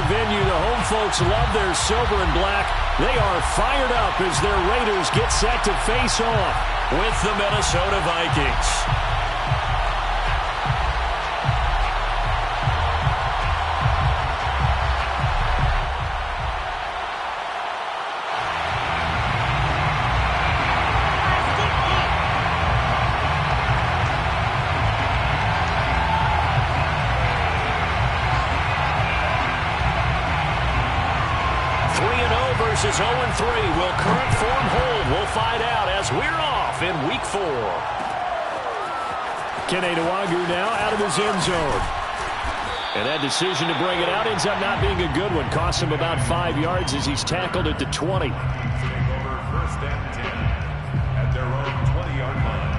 venue. The home folks love their silver and black. They are fired up as their Raiders get set to face off with the Minnesota Vikings. Versus 0-3. Will current form hold? We'll find out as we're off in Week 4. Kene Nwangwu now out of his end zone. And that decision to bring it out ends up not being a good one. Costs him about 5 yards as he's tackled at the 20. First and 10 at their own 20-yard line.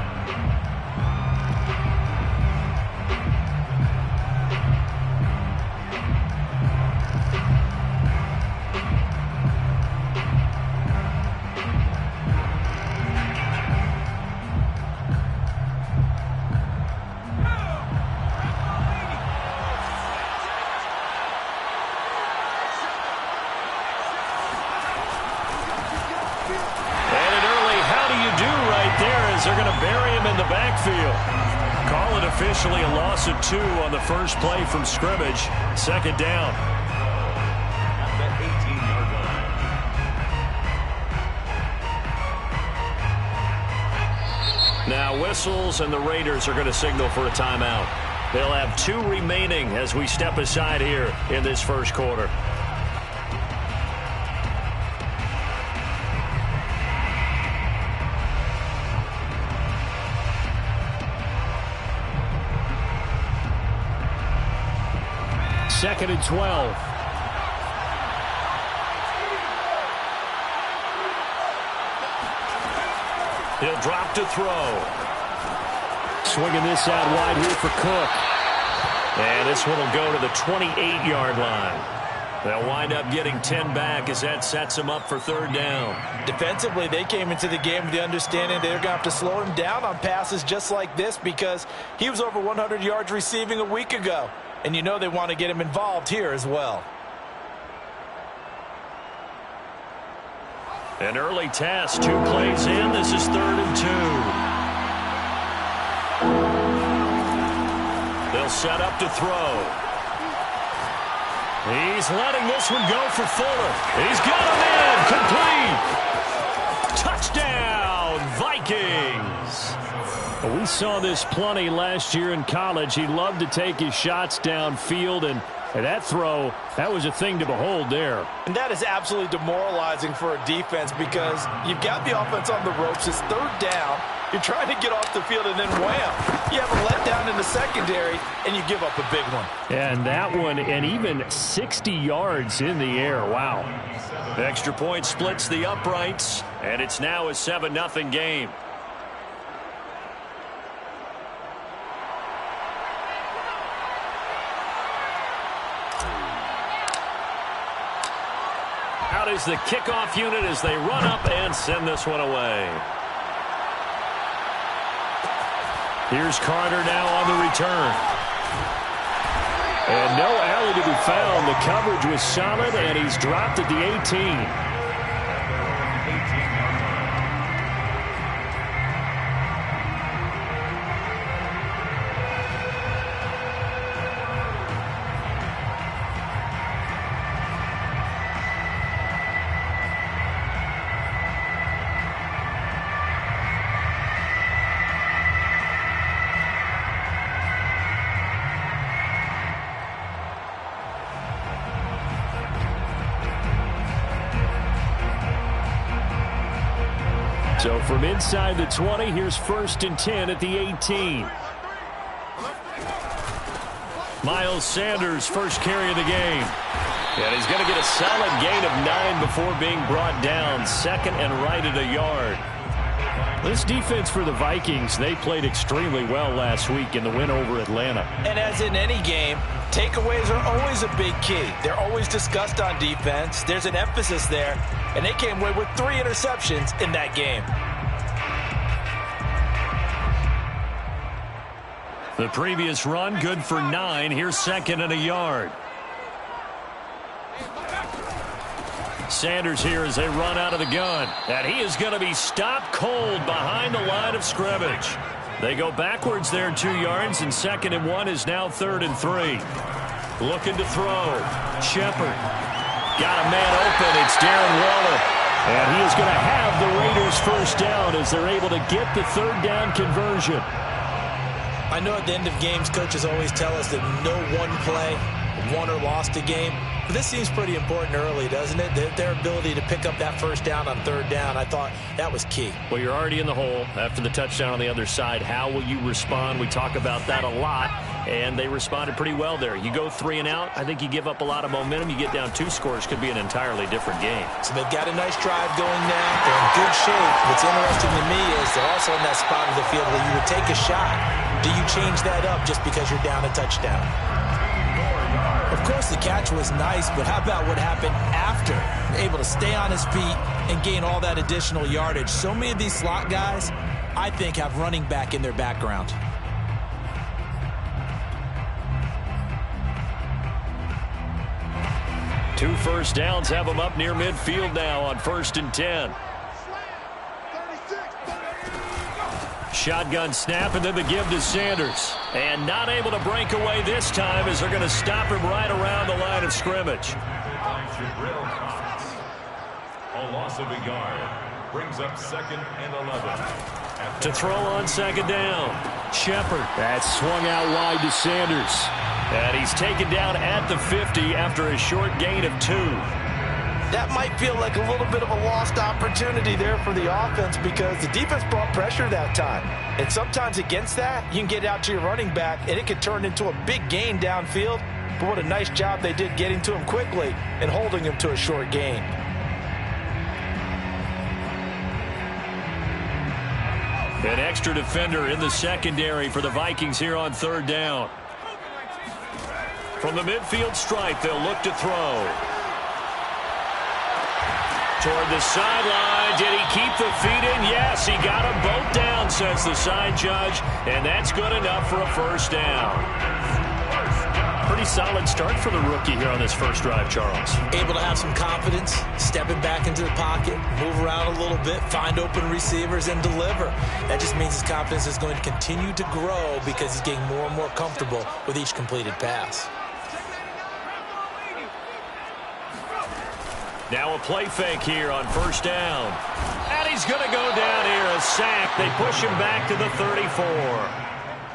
They're going to bury him in the backfield. Call it officially a loss of 2 on the first play from scrimmage. Second down. At the 18-yard line. Now whistles, and the Raiders are going to signal for a timeout. They'll have 2 remaining as we step aside here in this first quarter. Second and 12. He'll drop to throw. Swinging this out wide here for Cook. And this one will go to the 28-yard line. They'll wind up getting 10 back as that sets them up for third down. Defensively, they came into the game with the understanding they're going to have to slow him down on passes just like this because he was over 100 yards receiving a week ago. And you know they want to get him involved here as well. An early test, 2 plays in. This is 3rd and 2. They'll set up to throw. He's letting this one go for Fuller. He's got him in. Complete. Touchdown, Vikings. We saw this plenty last year in college. He loved to take his shots downfield, and that throw, that was a thing to behold there. And that is absolutely demoralizing for a defense because you've got the offense on the ropes. It's third down. You're trying to get off the field, and then wham, you have a letdown in the secondary, and you give up a big one. And that one, and even 60 yards in the air. Wow. The extra point splits the uprights, and it's now a 7-0 game. Out is the kickoff unit as they run up and send this one away. Here's Carter now on the return. And no alley to be found. The coverage was solid, and he's dropped at the 18. So from inside the 20, here's 1st and 10 at the 18. Miles Sanders, first carry of the game. And he's going to get a solid gain of 9 before being brought down. Second and right at a yard. This defense for the Vikings, they played extremely well last week in the win over Atlanta. And as in any game, takeaways are always a big key. They're always discussed on defense. There's an emphasis there. And they came away with 3 interceptions in that game. The previous run, good for 9. Here's second and a yard. Sanders here as they run out of the gun. And he is going to be stopped cold behind the line of scrimmage. They go backwards there 2 yards, and 2nd and 1 is now 3rd and 3. Looking to throw. Shepard. Got a man open. It's Darren Waller. And he is going to have the Raiders first down as they're able to get the 3rd down conversion. I know at the end of games, coaches always tell us that no one play won or lost a game. But this seems pretty important early, doesn't it? Their ability to pick up that first down on 3rd down, I thought that was key. Well, you're already in the hole after the touchdown on the other side. How will you respond? We talk about that a lot, and they responded pretty well there. You go 3 and out, I think you give up a lot of momentum. You get down 2 scores, could be an entirely different game. So they've got a nice drive going now. They're in good shape. What's interesting to me is they're also in that spot of the field where you would take a shot. Do you change that up just because you're down a touchdown? Of course, the catch was nice, but how about what happened after? Able to stay on his feet and gain all that additional yardage. So many of these slot guys, I think, have running back in their background. Two first downs have them up near midfield now on 1st and 10. Shotgun snap, and then the give to Sanders. And not able to break away this time as they're going to stop him right around the line of scrimmage. A loss of a yard brings up 2nd and 11. To throw on 2nd down. Shepard. That's swung out wide to Sanders. And he's taken down at the 50 after a short gain of 2. That might feel like a little bit of a lost opportunity there for the offense because the defense brought pressure that time. And sometimes against that, you can get out to your running back, and it could turn into a big gain downfield. But what a nice job they did getting to him quickly and holding him to a short gain. An extra defender in the secondary for the Vikings here on 3rd down. From the midfield stripe, they'll look to throw. Toward the sideline. Did he keep the feet in? Yes, he got them both down, says the side judge. And that's good enough for a first down. Pretty solid start for the rookie here on this first drive, Charles. Able to have some confidence, stepping back into the pocket, move around a little bit, find open receivers, and deliver. That just means his confidence is going to continue to grow because he's getting more and more comfortable with each completed pass. Now a play fake here on 1st down. And he's going to go down here, a sack. They push him back to the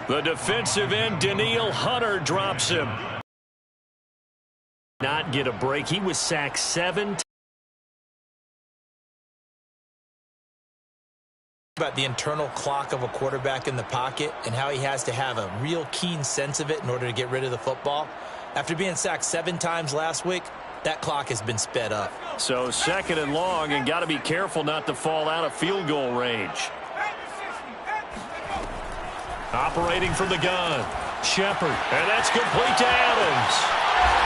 34. The defensive end, Danielle Hunter, drops him. Not get a break. He was sacked 7 times. About the internal clock of a quarterback in the pocket and how he has to have a real keen sense of it in order to get rid of the football. After being sacked 7 times last week, that clock has been sped up. So 2nd and long, and got to be careful not to fall out of field goal range. Operating from the gun, Shepard. And that's complete to Adams.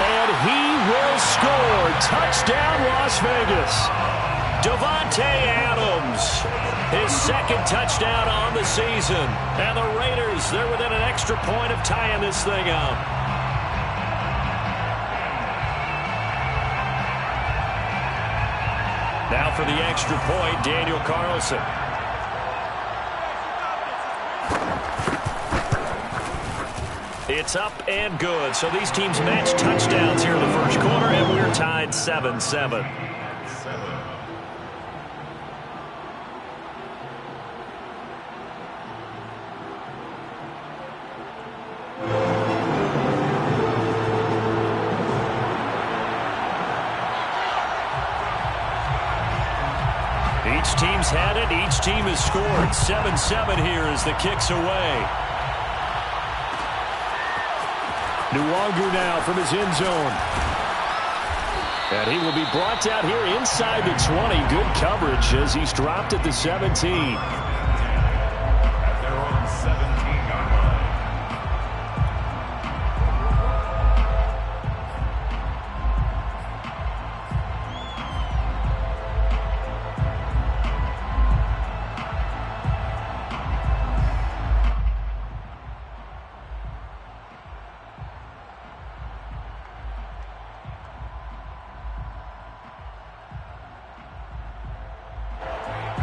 And he will score. Touchdown, Las Vegas. Davante Adams. His 2nd touchdown on the season. And the Raiders, they're within an extra point of tying this thing up. Now for the extra point, Daniel Carlson. It's up and good. So these teams match touchdowns here in the first quarter, and we're tied 7-7. Each team's had it. Each team has scored. 7-7 here as the kick's away. Nwangu now from his end zone. And he will be brought down here inside the 20. Good coverage as he's dropped at the 17. At their own 17-yard line.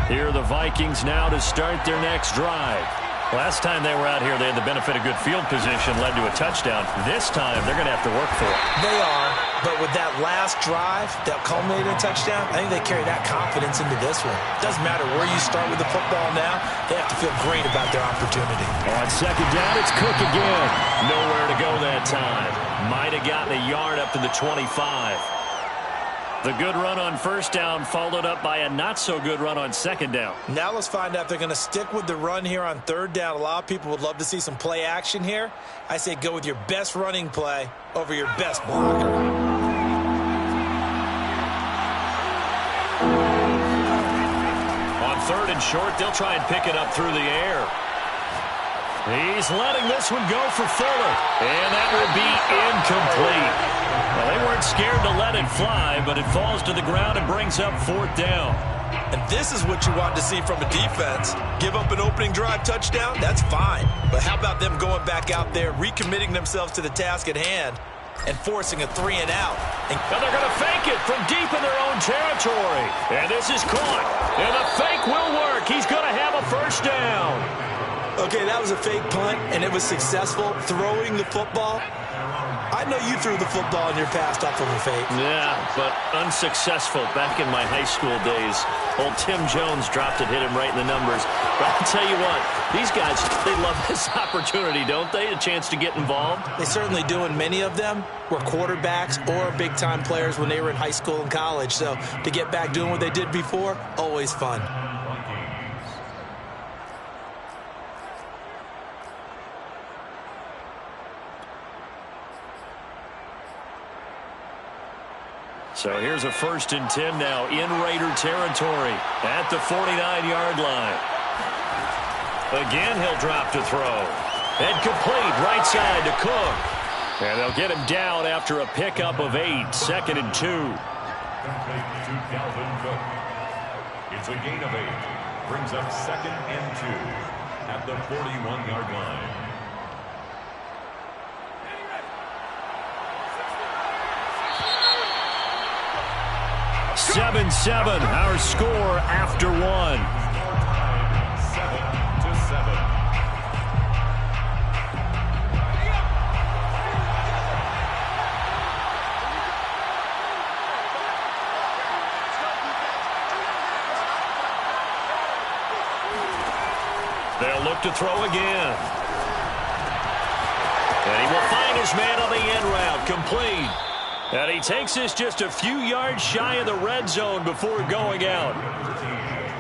Here are the Vikings now to start their next drive. Last time they were out here, they had the benefit of good field position, led to a touchdown. This time, they're going to have to work for it. They are, but with that last drive that culminated in a touchdown, I think they carry that confidence into this one. Doesn't matter where you start with the football now, they have to feel great about their opportunity. On second down, it's Cook again. Nowhere to go that time. Might have gotten a yard up to the 25. The good run on first down followed up by a not-so-good run on second down. Now let's find out if they're going to stick with the run here on third down. A lot of people would love to see some play action here. I say go with your best running play over your best blocker. On third and short, they'll try and pick it up through the air. He's letting this one go for Fuller. And that will be incomplete. Well, they weren't scared to let it fly, but it falls to the ground and brings up fourth down. And this is what you want to see from a defense. Give up an opening drive touchdown, that's fine. But how about them going back out there, recommitting themselves to the task at hand, and forcing a 3-and-out. And they're going to fake it from deep in their own territory. And this is caught. And the fake will work. He's going to have a first down. Okay, that was a fake punt, and it was successful. Throwing the football. I know you threw the football in your past off of a fake. Yeah, but unsuccessful back in my high school days. Old Tim Jones dropped it, hit him right in the numbers. But I'll tell you what, these guys, they love this opportunity, don't they? A chance to get involved. They certainly do, and many of them were quarterbacks or big-time players when they were in high school and college. So to get back doing what they did before, always fun. So here's a 1st and 10 now in Raider territory at the 49-yard line. Again, he'll drop to throw. And complete right side to Cook. And they'll get him down after a pickup of 8, 2nd and 2. Complete to Dalvin Cook. It's a gain of 8. Brings up 2nd and 2 at the 41-yard line. 7-7, our score after 1. 7-7. They'll look to throw again. And he will find his man on the end route, complete. And he takes this just a few yards shy of the red zone before going out.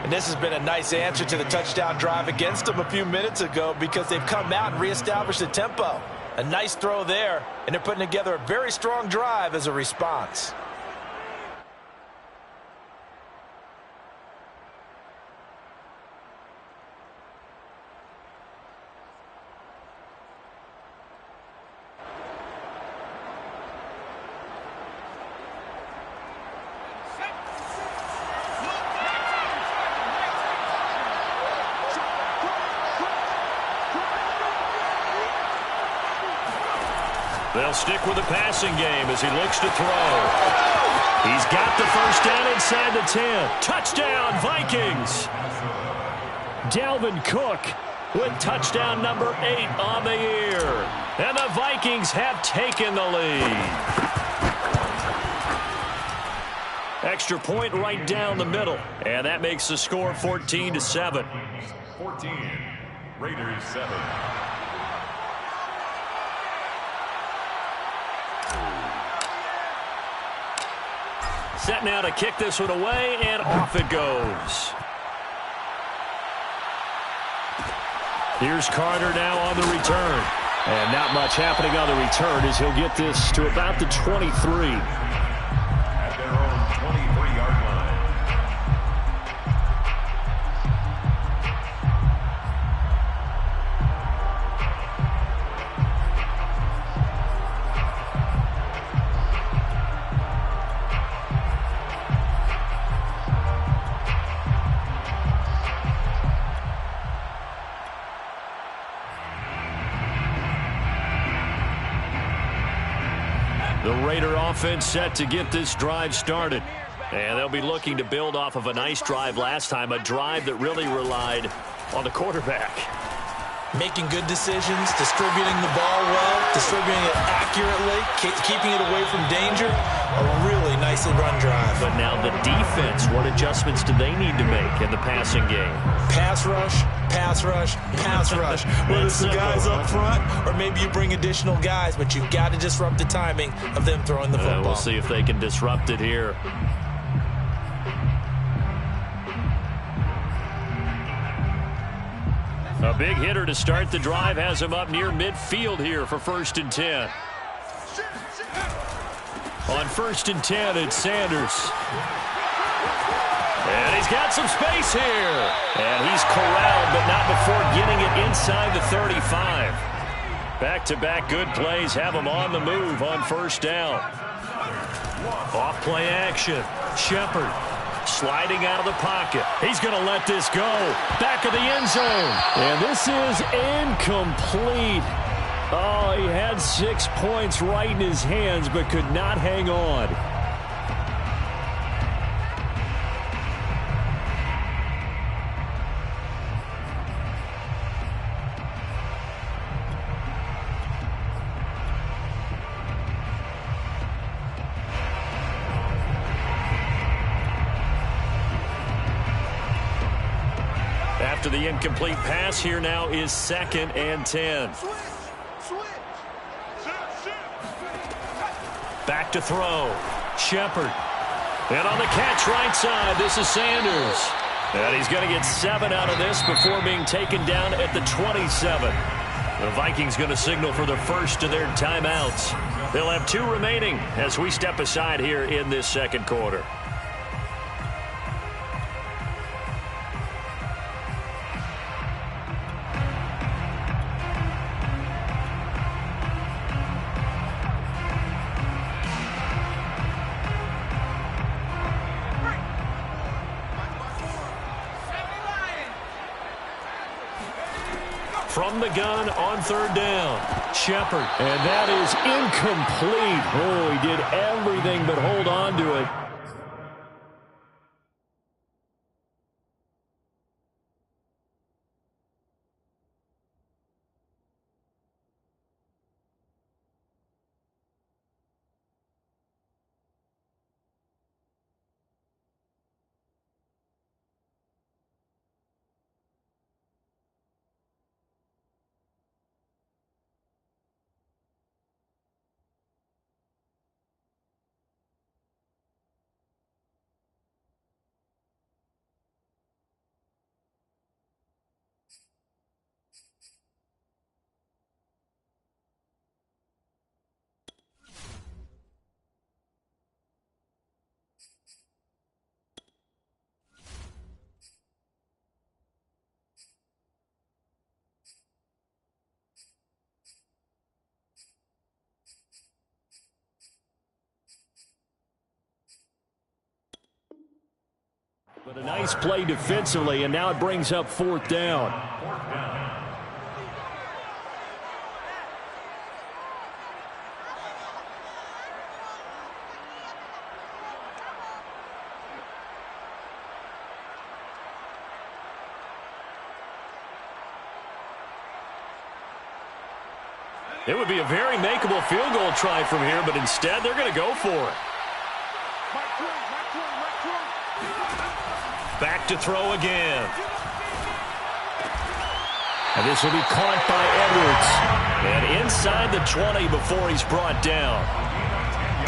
And this has been a nice answer to the touchdown drive against them a few minutes ago because they've come out and reestablished the tempo. A nice throw there, and they're putting together a very strong drive as a response. They'll stick with the passing game as he looks to throw. He's got the first down inside the 10. Touchdown, Vikings. Dalvin Cook with touchdown number 8 on the year. And the Vikings have taken the lead. Extra point right down the middle. And that makes the score 14-7. 14. Raiders 7. Set now to kick this one away, and off it goes. Here's Carter now on the return. And not much happening on the return as he'll get this to about the 23. At their own 23-yard line. The Raider offense set to get this drive started. And they'll be looking to build off of a nice drive last time, a drive that really relied on the quarterback. Making good decisions, distributing the ball well, distributing it accurately, keeping it away from danger. A really nicely run drive. But now the defense, what adjustments do they need to make in the passing game? Pass rush, pass rush, pass rush. Whether it's the guys up front or maybe you bring additional guys, but you've got to disrupt the timing of them throwing the football. We'll see if they can disrupt it here. A big hitter to start the drive has him up near midfield here for 1st and 10. On 1st and 10, it's Sanders. And he's got some space here. And he's corralled, but not before getting it inside the 35. Back-to-back good plays have him on the move on 1st down. Off play action. Shepard. Sliding out of the pocket. He's going to let this go. Back of the end zone. And this is incomplete. Oh, he had 6 points right in his hands, but could not hang on. After the incomplete pass, here now is 2nd and 10. Back to throw. Shepard. And on the catch right side, this is Sanders. And he's going to get 7 out of this before being taken down at the 27. The Vikings going to signal for the first of their timeouts. They'll have 2 remaining as we step aside here in this 2nd quarter. From the gun on 3rd down. Shepard. And that is incomplete. Oh, he did everything but hold on to it. But a nice play defensively, and now it brings up 4th down. It would be a very makeable field goal try from here, but instead they're going to go for it. Back to throw again. And this will be caught by Edwards. And inside the 20 before he's brought down.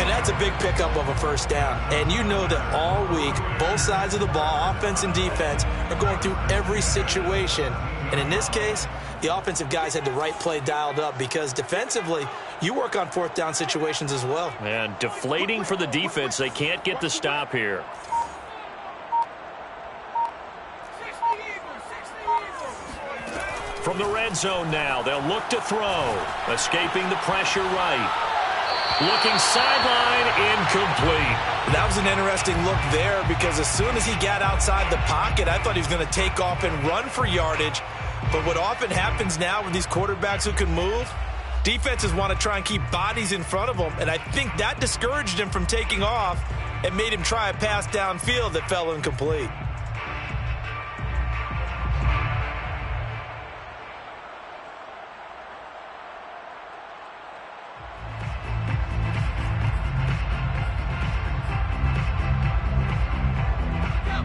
And that's a big pickup of a 1st down. And you know that all week, both sides of the ball, offense and defense, are going through every situation. And in this case, the offensive guys had the right play dialed up because defensively, you work on 4th down situations as well. And deflating for the defense. They can't get the stop here. From the red zone now, they'll look to throw. Escaping the pressure right. Looking sideline, incomplete. That was an interesting look there because as soon as he got outside the pocket, I thought he was going to take off and run for yardage. But what often happens now with these quarterbacks who can move, defenses want to try and keep bodies in front of them, and I think that discouraged him from taking off, and made him try a pass downfield that fell incomplete.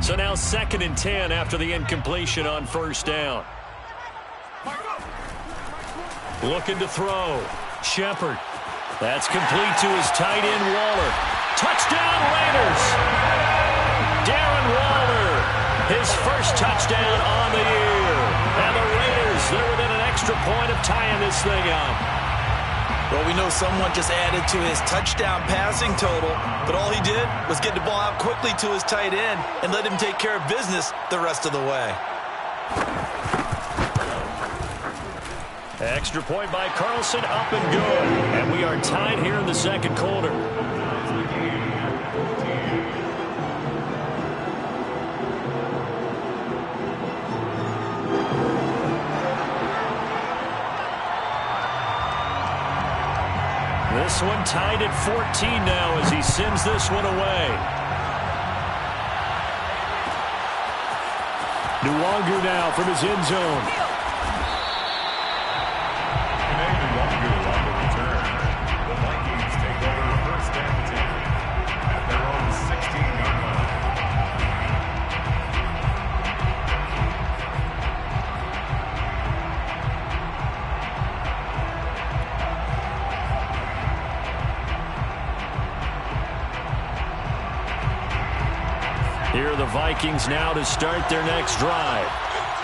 So now 2nd and 10 after the incompletion on first down. Looking to throw. Shepard. That's complete to his tight end, Waller. Touchdown, Raiders! Darren Waller, his first touchdown on the year. And the Raiders, they're within an extra point of tying this thing up. Well, we know someone just added to his touchdown passing total, but all he did was get the ball out quickly to his tight end and let him take care of business the rest of the way. Extra point by Carlson, up and good. And we are tied here in the second quarter. This one tied at 14 now as he sends this one away. Nwangu now from his end zone. Here are the Vikings now to start their next drive.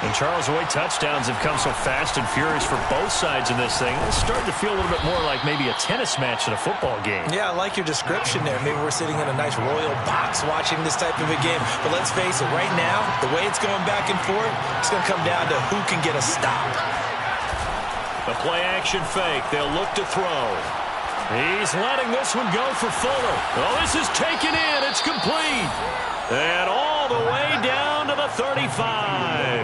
And Charles, the way touchdowns have come so fast and furious for both sides in this thing, it's starting to feel a little bit more like maybe a tennis match in a football game. Yeah, I like your description there. Maybe we're sitting in a nice royal box watching this type of a game. But let's face it, right now, the way it's going back and forth, it's going to come down to who can get a stop. The play-action fake. They'll look to throw. He's letting this one go for Fuller. Oh, this is taken in. It's complete. And all the way down to the 35.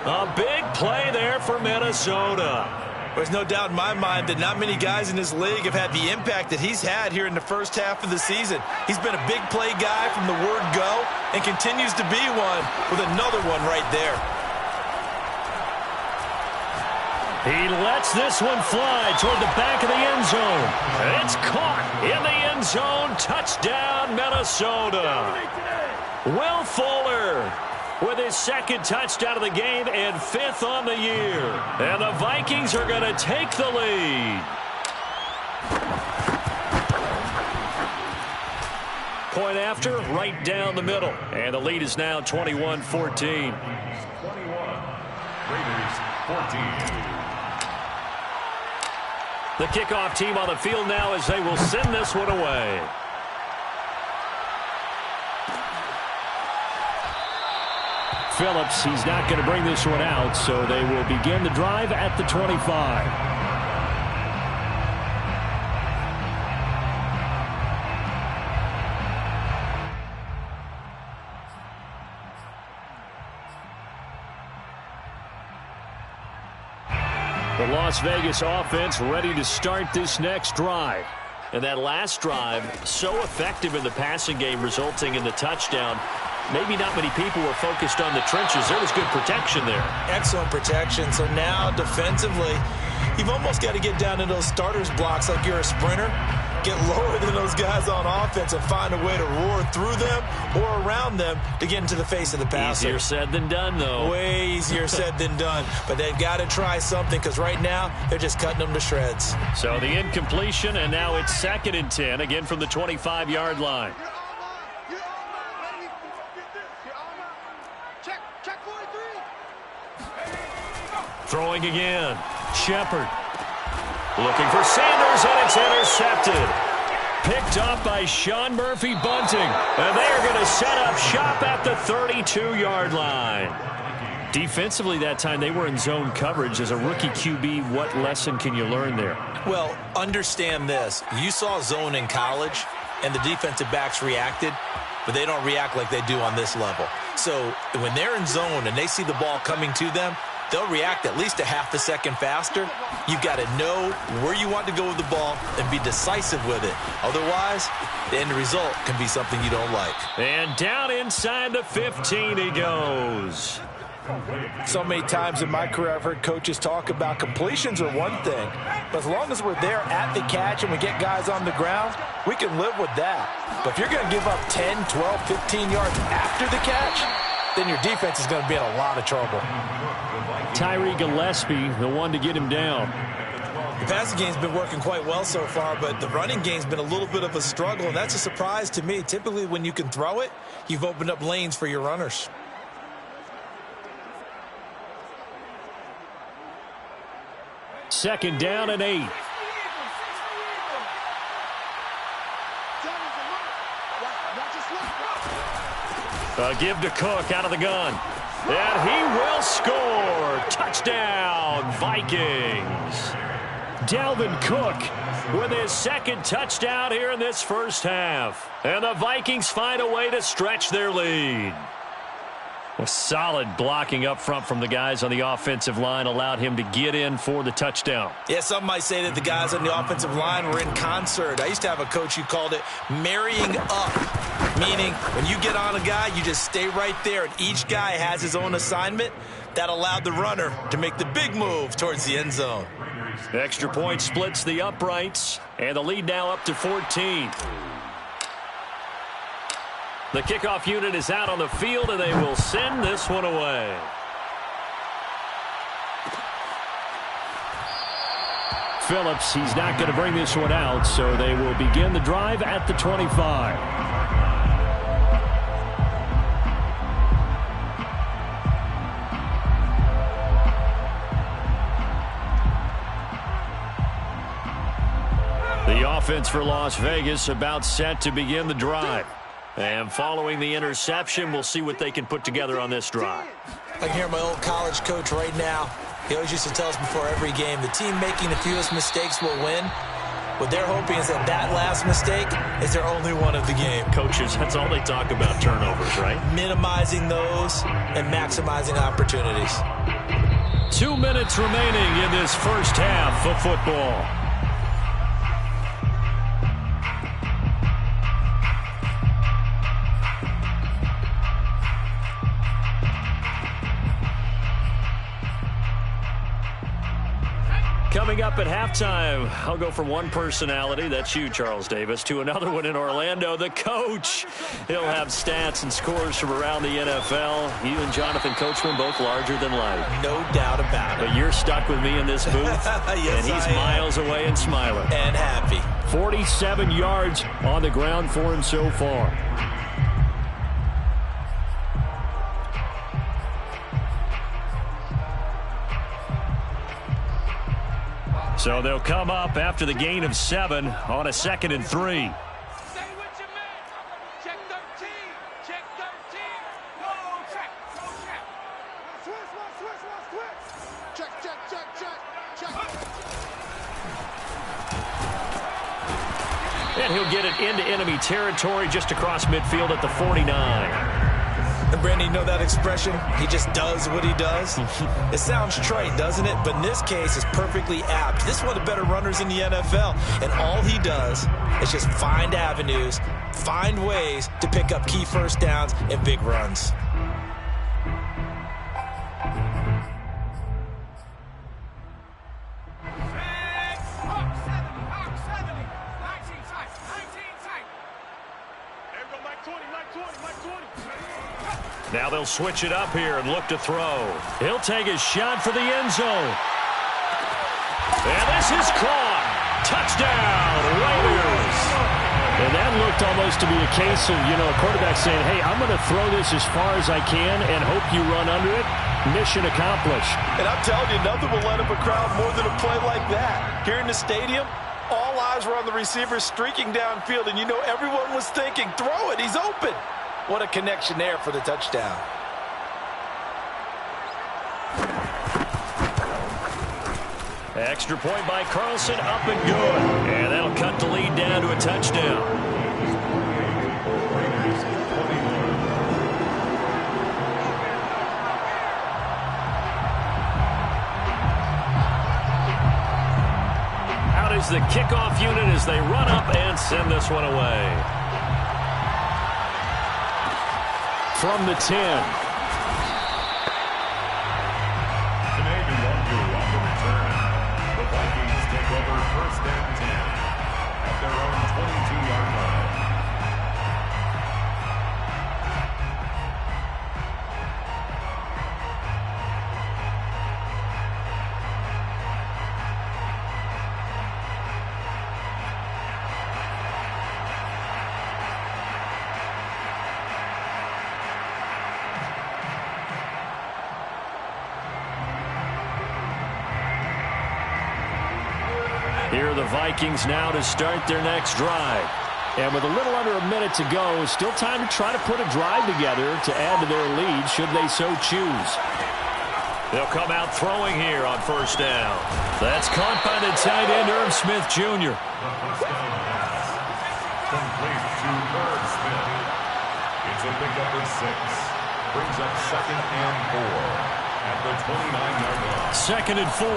A big play there for Minnesota. There's no doubt in my mind that not many guys in this league have had the impact that he's had here in the first half of the season. He's been a big play guy from the word go and continues to be one with another one right there. He lets this one fly toward the back of the end zone. It's caught in the end zone. Touchdown, Minnesota. Will Fuller with his second touchdown of the game and 5th on the year. And the Vikings are going to take the lead. Point after, right down the middle. And the lead is now 21-14. 21. Raiders 14. The kickoff team on the field now as they will send this one away. Phillips, he's not going to bring this one out, so they will begin the drive at the 25. The Las Vegas offense ready to start this next drive. And that last drive, so effective in the passing game, resulting in the touchdown. Maybe not many people were focused on the trenches. There was good protection there. Excellent protection. So now defensively, you've almost got to get down to those starters blocks like you're a sprinter. Get lower than those guys on offense and find a way to roar through them or around them to get into the face of the passer. Easier said than done, though. Way easier said than done. But they've got to try something because right now they're just cutting them to shreds. So the incompletion, and now it's 2nd and 10, again from the 25-yard line. Throwing again. Shepard. Looking for Sanders, and it's intercepted. Picked up by Sean Murphy-Bunting. And they are going to set up shop at the 32-yard line. Defensively that time, they were in zone coverage. As a rookie QB, what lesson can you learn there? Well, understand this. You saw zone in college, and the defensive backs reacted, but they don't react like they do on this level. So when they're in zone and they see the ball coming to them, they'll react at least a half a second faster. You've got to know where you want to go with the ball and be decisive with it. Otherwise, the end result can be something you don't like. And down inside the 15 he goes. So many times in my career I've heard coaches talk about completions are one thing, but as long as we're there at the catch and we get guys on the ground, we can live with that. But if you're going to give up 10, 12, 15 yards after the catch, then your defense is going to be in a lot of trouble. Tyree Gillespie, the one to get him down. The passing game's been working quite well so far, but the running game's been a little bit of a struggle, and that's a surprise to me. Typically, when you can throw it, you've opened up lanes for your runners. Second down and 8. A give to Cook out of the gun. And he will score. Touchdown, Vikings. Dalvin Cook with his second touchdown here in this first half. And the Vikings find a way to stretch their lead. A solid blocking up front from the guys on the offensive line allowed him to get in for the touchdown. Yeah, some might say that the guys on the offensive line were in concert. I used to have a coach who called it marrying up, meaning when you get on a guy, you just stay right there, and each guy has his own assignment. That allowed the runner to make the big move towards the end zone. The extra point splits the uprights, and the lead now up to 14. The kickoff unit is out on the field, and they will send this one away. Phillips, he's not going to bring this one out, so they will begin the drive at the 25. The offense for Las Vegas about set to begin the drive. And following the interception, we'll see what they can put together on this drive. I can hear my old college coach right now. He always used to tell us before every game, the team making the fewest mistakes will win. What they're hoping is that that last mistake is their only one of the game. Coaches, that's all they talk about, turnovers, right? Minimizing those and maximizing opportunities. 2 minutes remaining in this first half of football. Coming up at halftime, I'll go from one personality, that's you, Charles Davis, to another one in Orlando, the coach. He'll have stats and scores from around the NFL. You and Jonathan Coachman both larger than life. No doubt about it. But you're stuck with me in this booth, yes, and he's miles away and smiling. And happy. 47 yards on the ground for him so far. So they'll come up after the gain of 7 on a 2nd and 3. Stay with your man. Check 13. Check 13. Go check. Go check. Switch. Check. And he'll get it into enemy territory just across midfield at the 49. And Brandon, you know that expression? He just does what he does. It sounds trite, doesn't it? But in this case, it's perfectly apt. This is one of the better runners in the NFL. And all he does is just find avenues, find ways to pick up key first downs and big runs. Now they'll switch it up here and look to throw. He'll take his shot for the end zone. And this is caught. Touchdown, Raiders. And that looked almost to be a case of, a quarterback saying, hey, I'm going to throw this as far as I can and hope you run under it. Mission accomplished. And I'm telling you, nothing will let up a crowd more than a play like that. Here in the stadium, all eyes were on the receiver streaking downfield, and everyone was thinking, throw it, he's open. What a connection there for the touchdown. Extra point by Carlson, up and good. And that'll cut the lead down to a touchdown. is the kickoff unit as they run up and send this one away. From the 10. Take over first and 10 at their own 22-yard line. Here are the Vikings now to start their next drive. And with a little under a minute to go, still time to try to put a drive together to add to their lead should they so choose. They'll come out throwing here on first down. That's caught by the tight end, Irv Smith Jr. Complete to Irv Smith. It's a pickup of 6. Brings up second and 4 at the 29-yard line. Second and 4.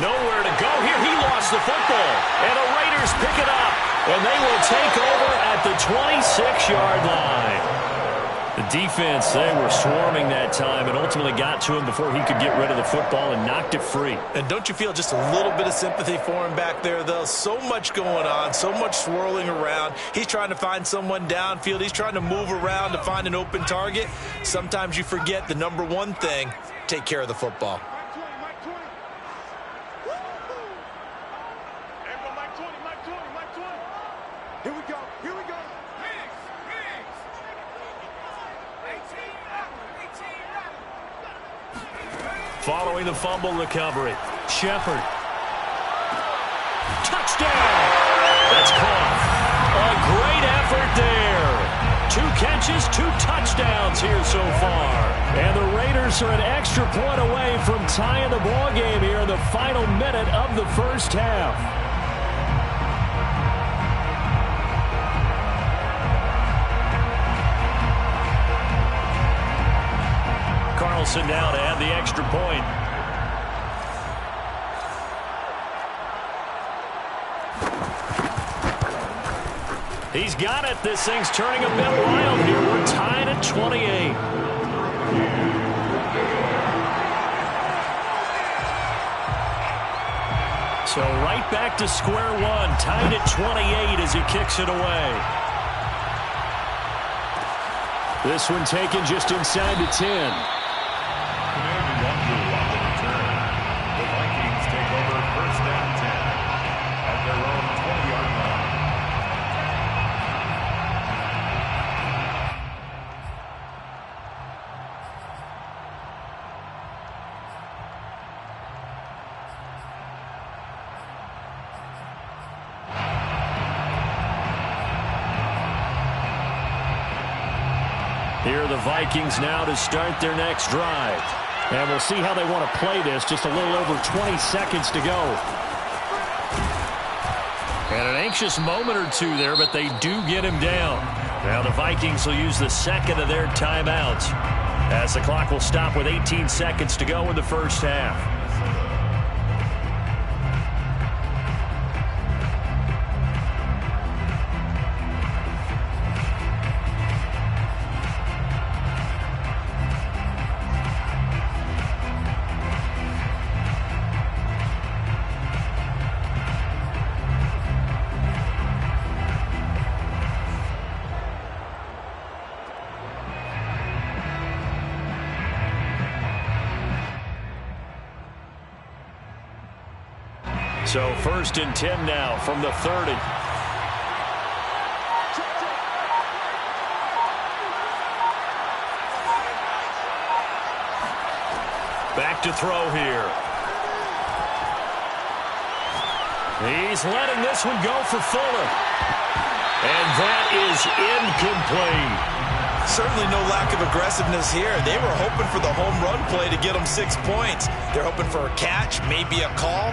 Nowhere to go here. He lost the football. And the Raiders pick it up. And they will take over at the 26-yard line. The defense, they were swarming that time and ultimately got to him before he could get rid of the football and knocked it free. And don't you feel just a little bit of sympathy for him back there, though? So much going on, so much swirling around. He's trying to find someone downfield. He's trying to move around to find an open target. Sometimes you forget the number one thing, take care of the football. Following the fumble recovery, Shepard. Touchdown! That's caught. A great effort there. 2 catches, 2 touchdowns here so far. And the Raiders are an extra point away from tying the ball game here in the final minute of the first half. Carlson now to add the extra point. He's got it. This thing's turning a bit wild here. We're tied at 28. So right back to square one. Tied at 28 as he kicks it away. This one taken just inside the 10. The Vikings take over first and 10 at their own 20-yard line. Here are the Vikings now to start their next drive. And we'll see how they want to play this. Just a little over 20 seconds to go. And an anxious moment or two there, but they do get him down. Now the Vikings will use the second of their timeouts as the clock will stop with 18 seconds to go in the first half. So first and 10 now from the 30. Back to throw here. He's letting this one go for Fuller. And that is incomplete. Certainly no lack of aggressiveness here. They were hoping for the home run play to get them 6 points. They're hoping for a catch, maybe a call.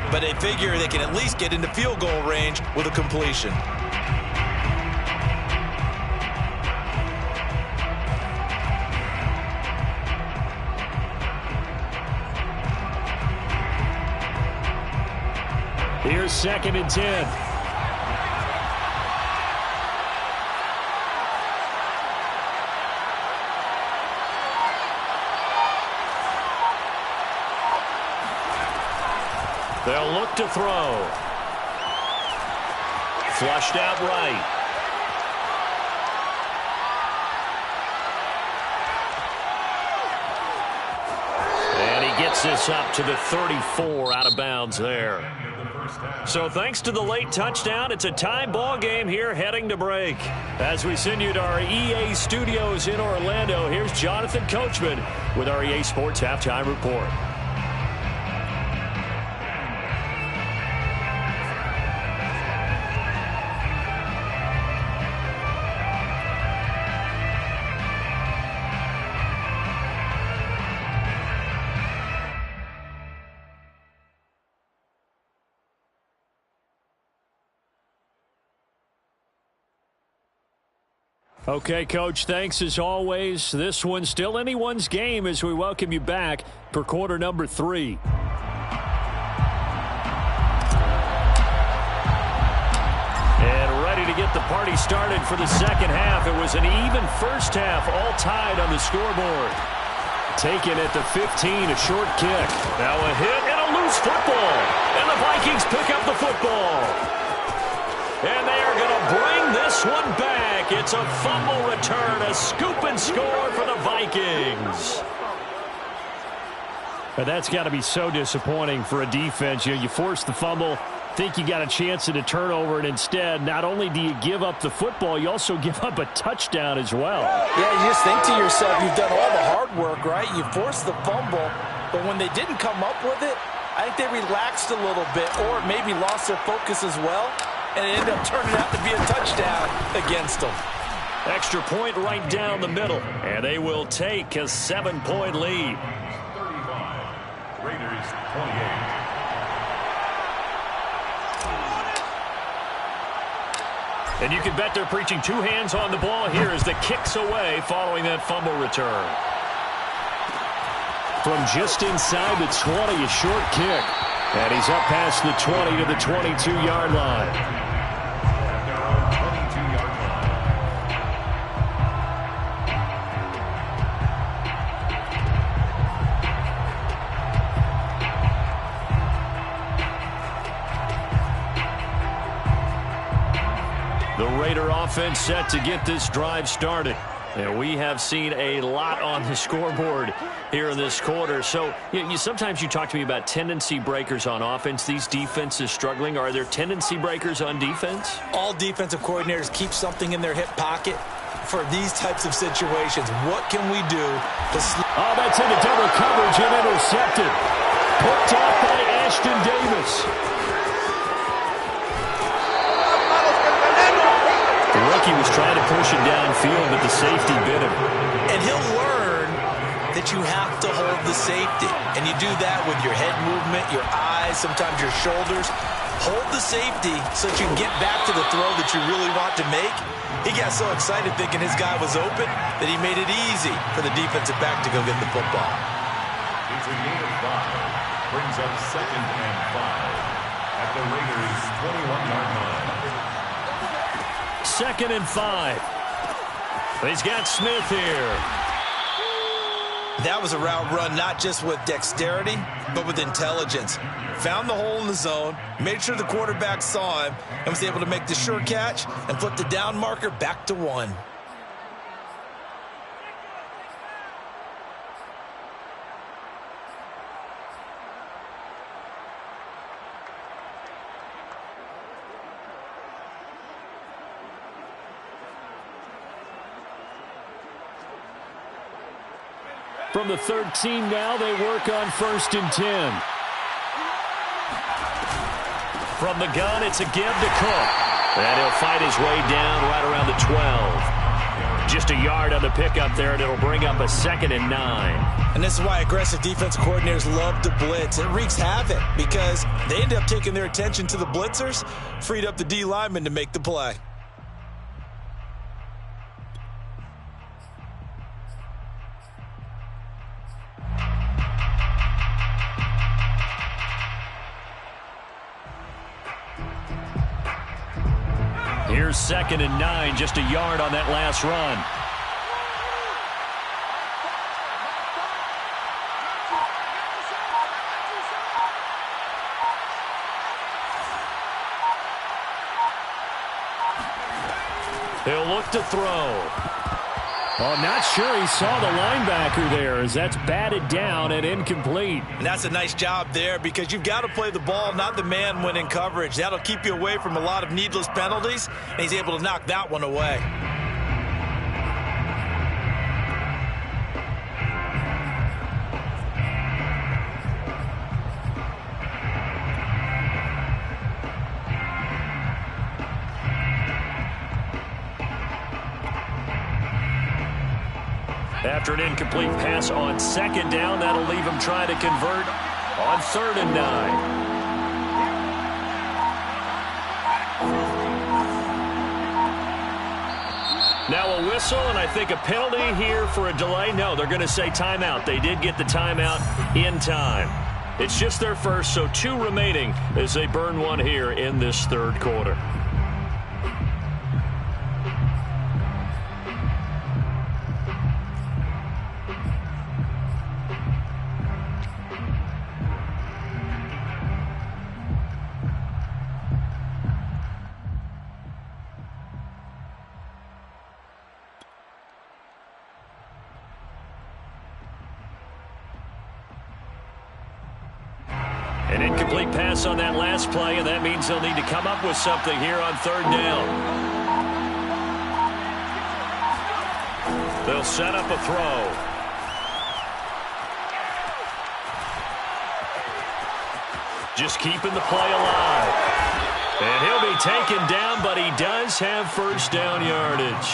But they figure they can at least get into field goal range with a completion. Here's 2nd and 10. They'll look to throw. Flushed out right. And he gets this up to the 34, out of bounds there. So thanks to the late touchdown, it's a tie ball game here heading to break. As we send you to our EA studios in Orlando, here's Jonathan Coachman with our EA Sports Halftime Report. Okay, Coach, thanks as always. This one's still anyone's game as we welcome you back for quarter number 3. And ready to get the party started for the second half. It was an even first half, all tied on the scoreboard. Taken at the 15, a short kick. Now a hit and a loose football. And the Vikings pick up the football. And they are going to bring this one back. It's a fumble return, a scoop and score for the Vikings. But that's got to be so disappointing for a defense. You force the fumble, think you got a chance at a turnover, and instead, not only do you give up the football, you also give up a touchdown as well. Yeah, you just think to yourself, you've done all the hard work, right? You forced the fumble, but when they didn't come up with it, I think they relaxed a little bit or maybe lost their focus as well. And it ended up turning out to be a touchdown against them. Extra point right down the middle. And they will take a 7-point lead. 35. Raiders 28. And you can bet they're preaching 2 hands on the ball here as the kick's away following that fumble return. From just inside the 20, a short kick. And he's up past the 20 to the 22-yard line. The Raider offense set to get this drive started. And we have seen a lot on the scoreboard here in this quarter. So sometimes you talk to me about tendency breakers on offense. These defenses struggling. Are there tendency breakers on defense? All defensive coordinators keep something in their hip pocket for these types of situations. What can we do to... Oh, that's into double coverage and intercepted. Picked off by Ashton Davis. The rookie was trying to push it downfield, but the safety bit him. And he'll learn that you have to hold the safety. And you do that with your head movement, your eyes, sometimes your shoulders. Hold the safety so that you can get back to the throw that you really want to make. He got so excited thinking his guy was open that he made it easy for the defensive back to go get the football. It's a gain of 5. Brings up 2nd and 5 at the Raiders' 21-yard line. 2nd and 5. He's got Smith here. That was a route run not just with dexterity, but with intelligence. Found the hole in the zone, made sure the quarterback saw him, and was able to make the sure catch and flip the down marker back to 1. From the 13 now, they work on 1st and 10. From the gun, it's a give to Cook. And he'll fight his way down right around the 12. Just a yard on the pickup there, and it'll bring up a 2nd and 9. And this is why aggressive defensive coordinators love to blitz. It wreaks havoc because they end up taking their attention to the blitzers, freed up the D lineman to make the play. Here's 2nd and 9, just a yard on that last run. He'll look to throw. Oh, not sure he saw the linebacker there, as that's batted down and incomplete. And that's a nice job there, because you've got to play the ball, not the man when in coverage. That'll keep you away from a lot of needless penalties, and he's able to knock that one away. After an incomplete pass on 2nd down, that'll leave him trying to convert on 3rd and 9. Now a whistle, and I think a penalty here for a delay. No, they're going to say timeout. They did get the timeout in time. It's just their first, so 2 remaining as they burn one here in this 3rd quarter. An incomplete pass on that last play, and that means they'll need to come up with something here on 3rd down. They'll set up a throw. Just keeping the play alive. And he'll be taken down, but he does have 1st down yardage.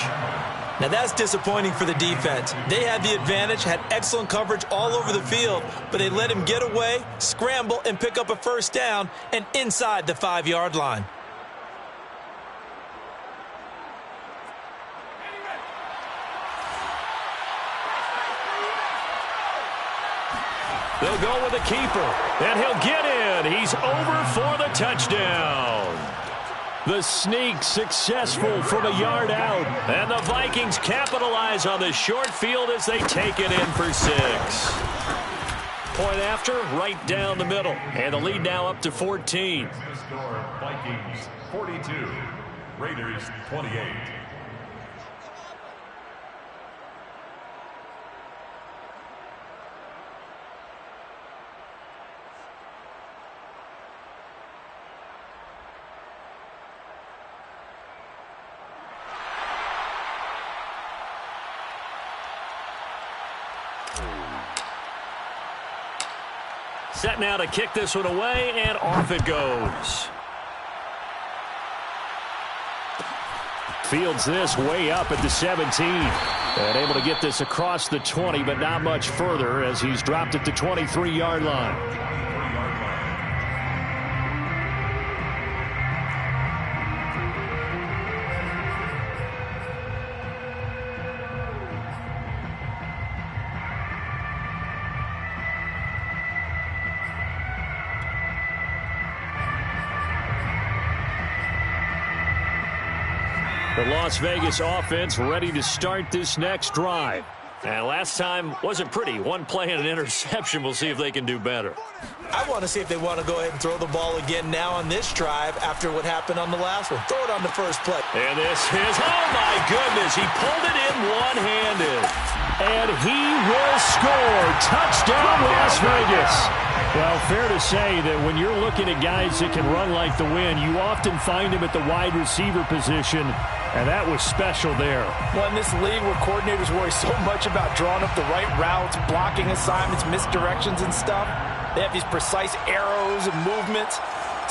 Now that's disappointing for the defense. They had the advantage, had excellent coverage all over the field, but they let him get away, scramble, and pick up a 1st down, and inside the 5-yard line. They'll go with a keeper, and he'll get in. He's over for the touchdown. The sneak successful from a yard out. And the Vikings capitalize on the short field as they take it in for 6. Point after, right down the middle. And the lead now up to 14. Vikings 42, Raiders 28. Set now to kick this one away, and off it goes. Fields this way up at the 17. And able to get this across the 20, but not much further as he's dropped at the 23-yard line. The Las Vegas offense ready to start this next drive. And last time wasn't pretty. One play and an interception. We'll see if they can do better. I want to see if they want to go ahead and throw the ball again now on this drive after what happened on the last one. Throw it on the first play. And this is, oh my goodness, he pulled it in one-handed. And he will score. Touchdown, Las Vegas. Well, fair to say that when you're looking at guys that can run like the wind, you often find them at the wide receiver position, and that was special there. Well, in this league where coordinators worry so much about drawing up the right routes, blocking assignments, misdirections and stuff, they have these precise arrows and movements.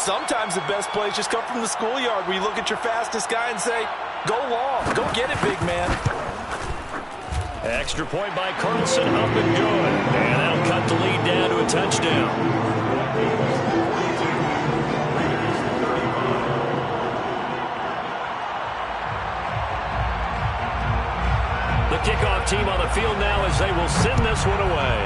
Sometimes the best plays just come from the schoolyard where you look at your fastest guy and say, go long, go get it, big man. Extra point by Carlson, up and good. And that'll cut the lead down to a touchdown. The kickoff team on the field now as they will send this one away.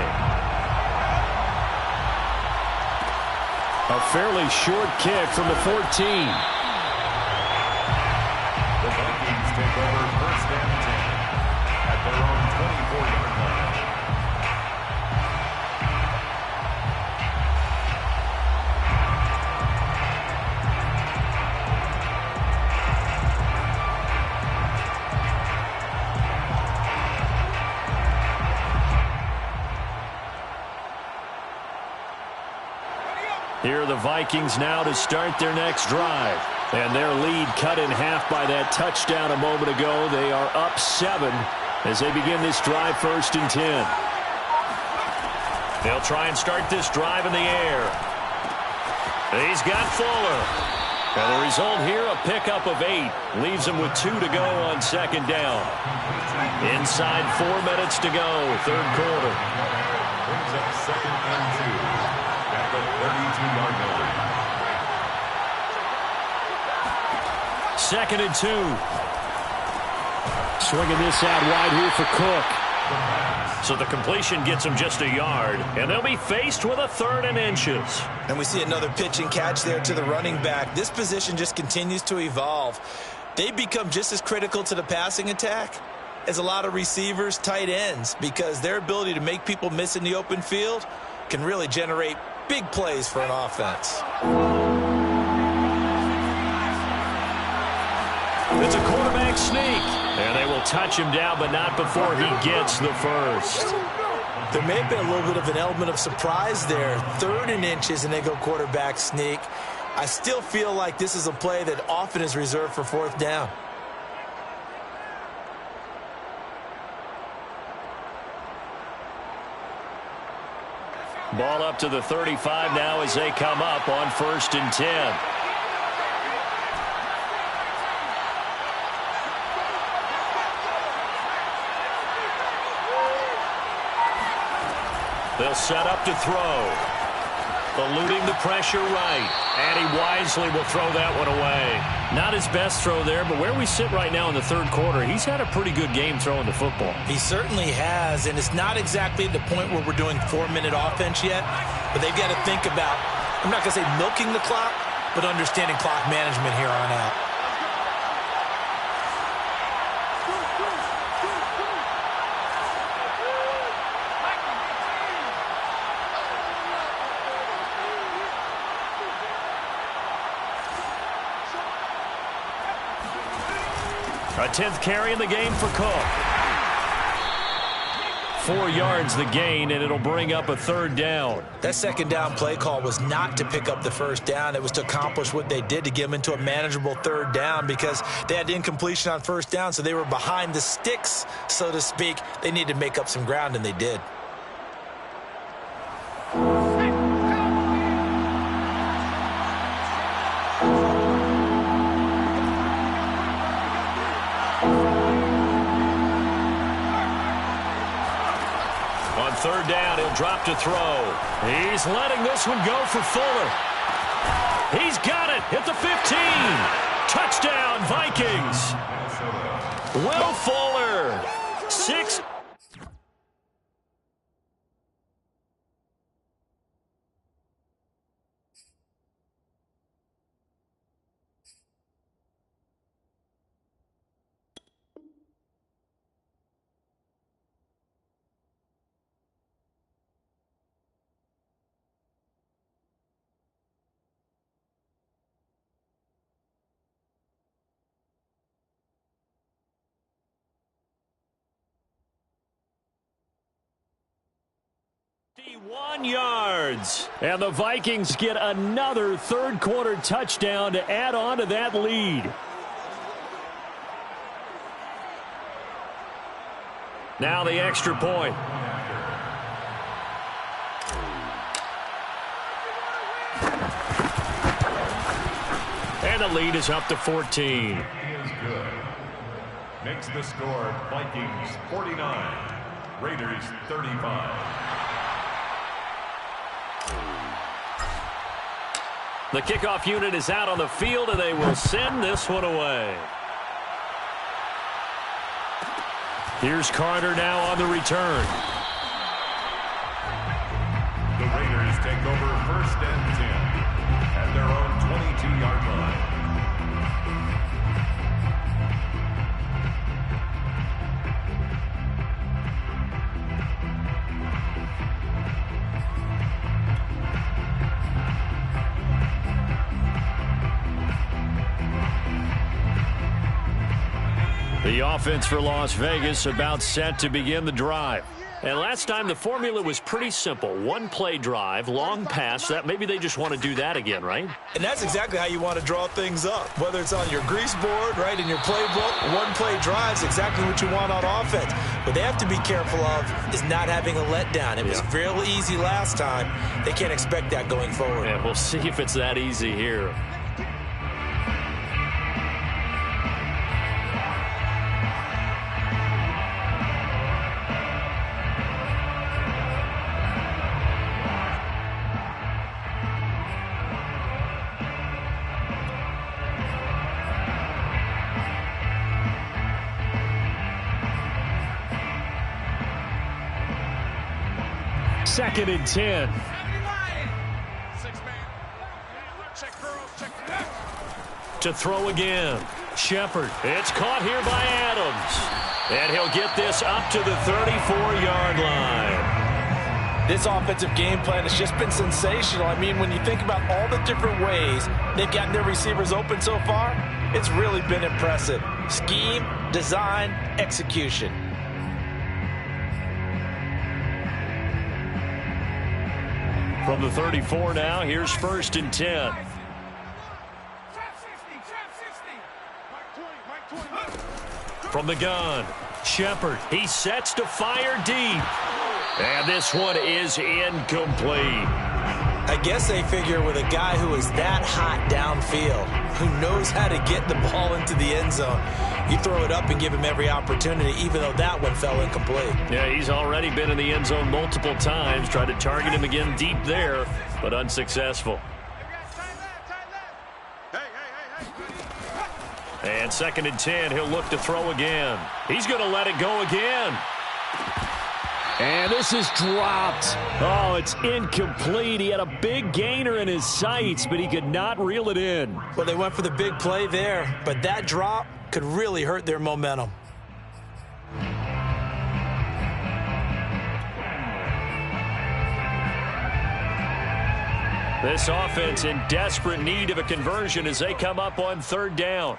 A fairly short kick from the 14. Here are the Vikings now to start their next drive. And their lead cut in half by that touchdown a moment ago. They are up 7 as they begin this drive 1st and 10. They'll try and start this drive in the air. He's got Fuller. And the result here, a pickup of 8. Leaves him with 2 to go on 2nd down. Inside 4 minutes to go, 3rd quarter. Brings up 2nd and 2 at the 32-yard line. 2nd and 2. Swinging this out wide here for Cook. So the completion gets him just a yard, and they'll be faced with a 3rd and inches. And we see another pitch and catch there to the running back. This position just continues to evolve. They become just as critical to the passing attack as a lot of receivers, tight ends, because their ability to make people miss in the open field can really generate big plays for an offense. It's a quarterback sneak. And they will touch him down, but not before he gets the first. There may have been a little bit of an element of surprise there. 3rd and inches, and they go quarterback sneak. I still feel like this is a play that often is reserved for 4th down. Ball up to the 35 now as they come up on 1st and 10. They'll set up to throw. Eluding the pressure right. And he wisely will throw that one away. Not his best throw there, but where we sit right now in the 3rd quarter, he's had a pretty good game throwing the football. He certainly has, and it's not exactly at the point where we're doing 4-minute offense yet, but they've got to think about, I'm not going to say milking the clock, but understanding clock management here on out. A 10th carry in the game for Cook. 4 yards the gain, and it'll bring up a 3rd down. That 2nd down play call was not to pick up the 1st down. It was to accomplish what they did, to get them into a manageable 3rd down, because they had incompletion on 1st down, so they were behind the sticks, so to speak. They needed to make up some ground, and they did. On 3rd down, he'll drop to throw. He's letting this one go for Fuller. He's got it at the 15. Touchdown, Vikings. Will Fuller. 6. Yards. And the Vikings get another 3rd quarter touchdown to add on to that lead. Now the extra point. And the lead is up to 14. Is good. Makes the score Vikings 49, Raiders 35. The kickoff unit is out on the field, and they will send this one away. Here's Carter now on the return. The Raiders take over 1st and 10 at their own 22-yard line. The offense for Las Vegas about set to begin the drive. And last time the formula was pretty simple. One-play drive, long pass. That maybe they just want to do that again, right? And that's exactly how you want to draw things up. Whether it's on your grease board, right, in your playbook, one-play drive is exactly what you want on offense. What they have to be careful of is not having a letdown. It was fairly easy last time. They can't expect that going forward. And we'll see if it's that easy here. Second and 10. To throw again. Shepard. It's caught here by Adams. And he'll get this up to the 34-yard line. This offensive game plan has just been sensational. I mean, when you think about all the different ways they've gotten their receivers open so far, it's really been impressive. Scheme, design, execution. From the 34 now, here's first and 10. From the gun, Shepard. He sets to fire deep. And this one is incomplete. I guess they figure with a guy who is that hot downfield, who knows how to get the ball into the end zone, you throw it up and give him every opportunity, even though that one fell incomplete. Yeah, he's already been in the end zone multiple times. Tried to target him again deep there, but unsuccessful. And second and 10, he'll look to throw again. He's going to let it go again. And this is dropped. Oh, it's incomplete. He had a big gainer in his sights, but he could not reel it in. Well, they went for the big play there, but that drop could really hurt their momentum. This offense in desperate need of a conversion as they come up on third down.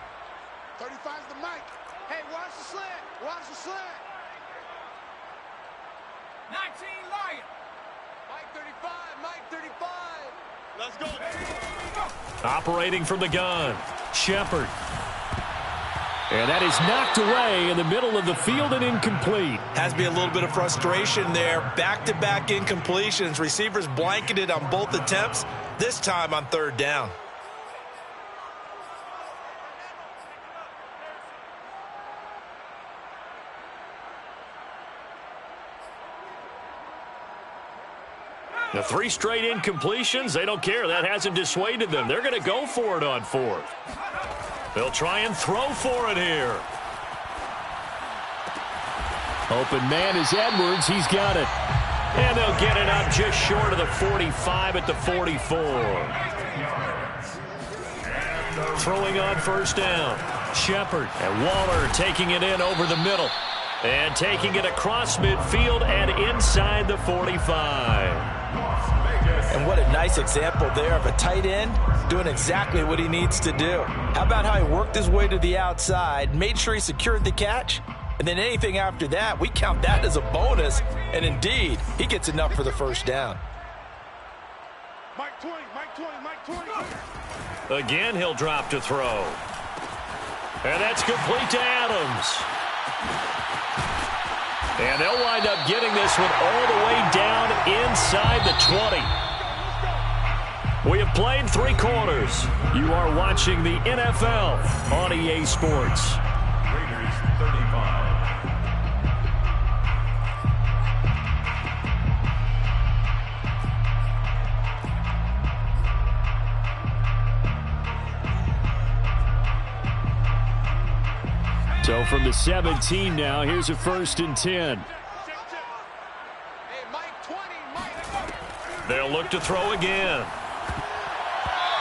35's the mic. Hey, watch the slant. Watch the slant. 19 Lion. Mike 35. Mike 35. Let's go. Operating from the gun. Shepard. And that is knocked away in the middle of the field and incomplete. Has to be a little bit of frustration there. Back-to-back incompletions. Receivers blanketed on both attempts, this time on third down. The 3 straight incompletions, they don't care. That hasn't dissuaded them. They're going to go for it on fourth. They'll try and throw for it here. Open man is Edwards. He's got it. And they'll get it up just short of the 45 at the 44. Throwing on first down. Shepard and Waller taking it in over the middle. And taking it across midfield and inside the 45. And what a nice example there of a tight end doing exactly what he needs to do. How about how he worked his way to the outside, made sure he secured the catch, and then anything after that, we count that as a bonus. And indeed, he gets enough for the first down. Mike 20, Mike 20, Mike 20. Again, he'll drop to throw. And that's complete to Adams. And they'll wind up getting this one all the way down inside the 20. We have played 3 quarters. You are watching the NFL on EA Sports. Raiders 35. So from the 17 now, here's a first and 10. Hey, Mike 20, Mike. They'll look to throw again.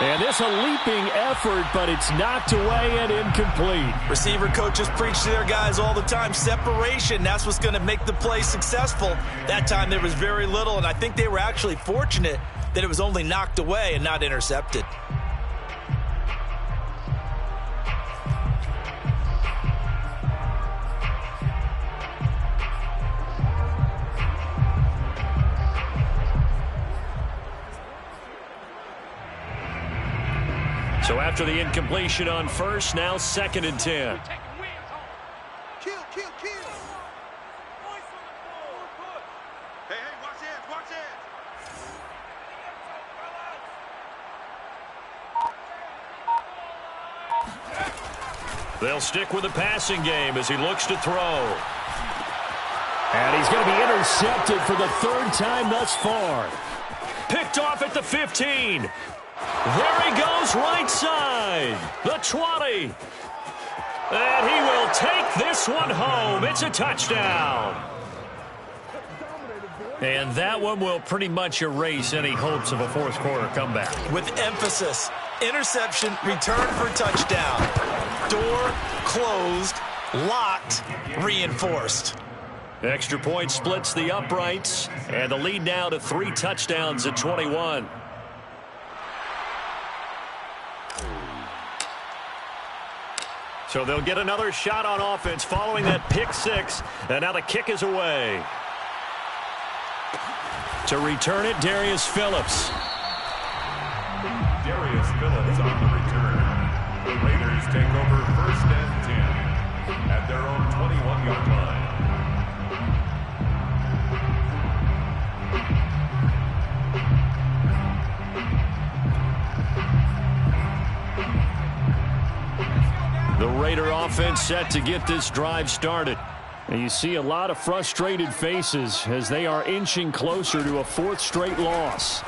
And this a leaping effort, but it's knocked away and incomplete. Receiver coaches preach to their guys all the time. Separation, that's what's going to make the play successful. That time there was very little, and I think they were actually fortunate that it was only knocked away and not intercepted. So after the incompletion on first, now 2nd and 10. Kill. Hey, watch this. They'll stick with the passing game as he looks to throw. And he's going to be intercepted for the 3rd time thus far. Picked off at the 15. There he goes, right side. The 20. And he will take this one home. It's a touchdown. And that one will pretty much erase any hopes of a 4th quarter comeback. With emphasis, interception, return for touchdown. Door closed, locked, reinforced. Extra point splits the uprights, and the lead now to 3 touchdowns at 21. So they'll get another shot on offense following that pick 6, and now the kick is away. To return it, Darius Phillips. Darius Phillips on the return. The Raiders take over 1st and 10 at their own 21-yard line. The Raider offense set to get this drive started. And you see a lot of frustrated faces as they are inching closer to a 4th straight loss.